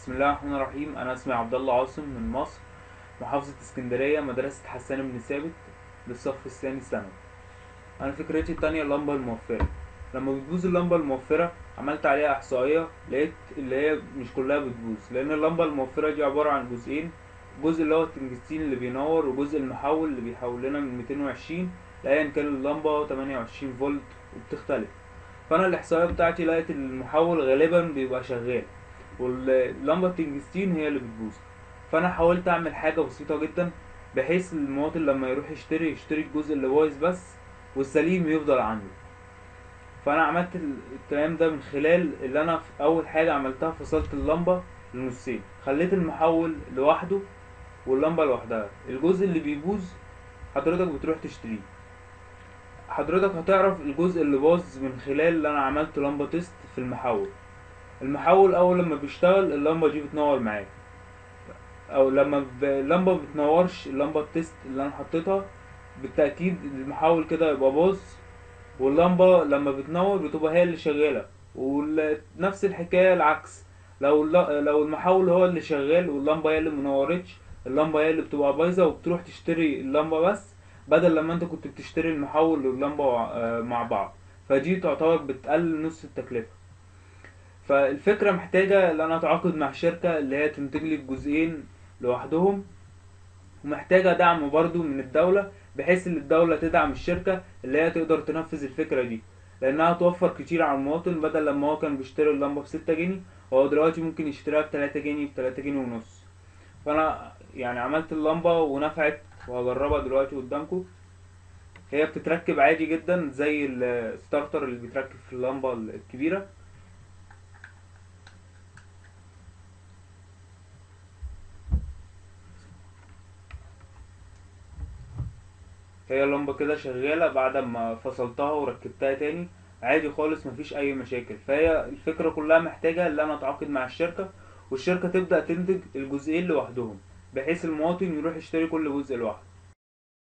بسم الله الرحمن الرحيم. انا اسمي عبد الله عاصم من مصر، محافظة اسكندرية، مدرسة حسان بن ثابت للصف الثاني ثانوي. انا فكرتي التانية اللمبة الموفرة. لما بتبوظ اللمبة الموفرة عملت عليها احصائية، لقيت اللي هي مش كلها بتبوظ، لان اللمبة الموفرة دي عبارة عن جزئين: جزء اللي هو التنجستين اللي بينور، وجزء المحول اللي بيحول لنا من 220 لايا كان اللمبة 28 فولت وبتختلف. فانا الاحصائيه بتاعتي لقيت إن المحول غالبا بيبقى شغال واللمبه التنجستين هي اللي بتبوظ. فانا حاولت اعمل حاجه بسيطه جدا بحيث المواطن لما يروح يشتري الجزء اللي بايظ بس، والسليم يفضل عنده. فانا عملت الكلام ده من خلال اللي انا في اول حاجه عملتها: فصلت اللمبه لنصين، خليت المحول لوحده واللمبه لوحدها. الجزء اللي بيبوظ حضرتك بتروح تشتريه. حضرتك هتعرف الجزء اللي باظ من خلال اللي انا عملت لمبه تيست في المحول. المحول اول لما بيشتغل اللمبه دي بتنور معاك، او لما اللمبه بتنورش، اللمبه التيست اللي انا حطيتها بالتاكيد المحول كده يبقى باظ. واللمبه لما بتنور بتبقى هي اللي شغاله، ونفس الحكايه العكس. لو المحول هو اللي شغال واللمبه هي اللي منورتش، اللمبه هي اللي بتبقى بايظه، وبتروح تشتري اللمبه بس بدل لما انت كنت بتشتري المحول واللمبه مع بعض. فدي تعتبر بتقلل نص التكلفه. فالفكرة محتاجة ان انا اتعاقد مع شركة اللي هي تنتج لي الجزئين لوحدهم، ومحتاجة دعم برضو من الدولة، بحيث ان الدولة تدعم الشركة اللي هي تقدر تنفذ الفكرة دي، لانها توفر كتير على المواطن. بدل لما هو كان بيشتري اللمبة ب6 جنيه، هو دلوقتي ممكن يشتريها ب3 جنيه، ب3 جنيه ونص. فانا يعني عملت اللمبة ونفعت، وهجربها دلوقتي قدامكم. هي بتتركب عادي جدا زي الستارتر اللي بيتركب في اللمبة الكبيرة. هي اللمبة كده شغالة بعد ما فصلتها وركبتها تاني عادي خالص، مفيش اي مشاكل. فهي الفكرة كلها محتاجة ان انا اتعاقد مع الشركة، والشركة تبدأ تنتج الجزئين لوحدهم، بحيث المواطن يروح يشتري كل جزء لوحده.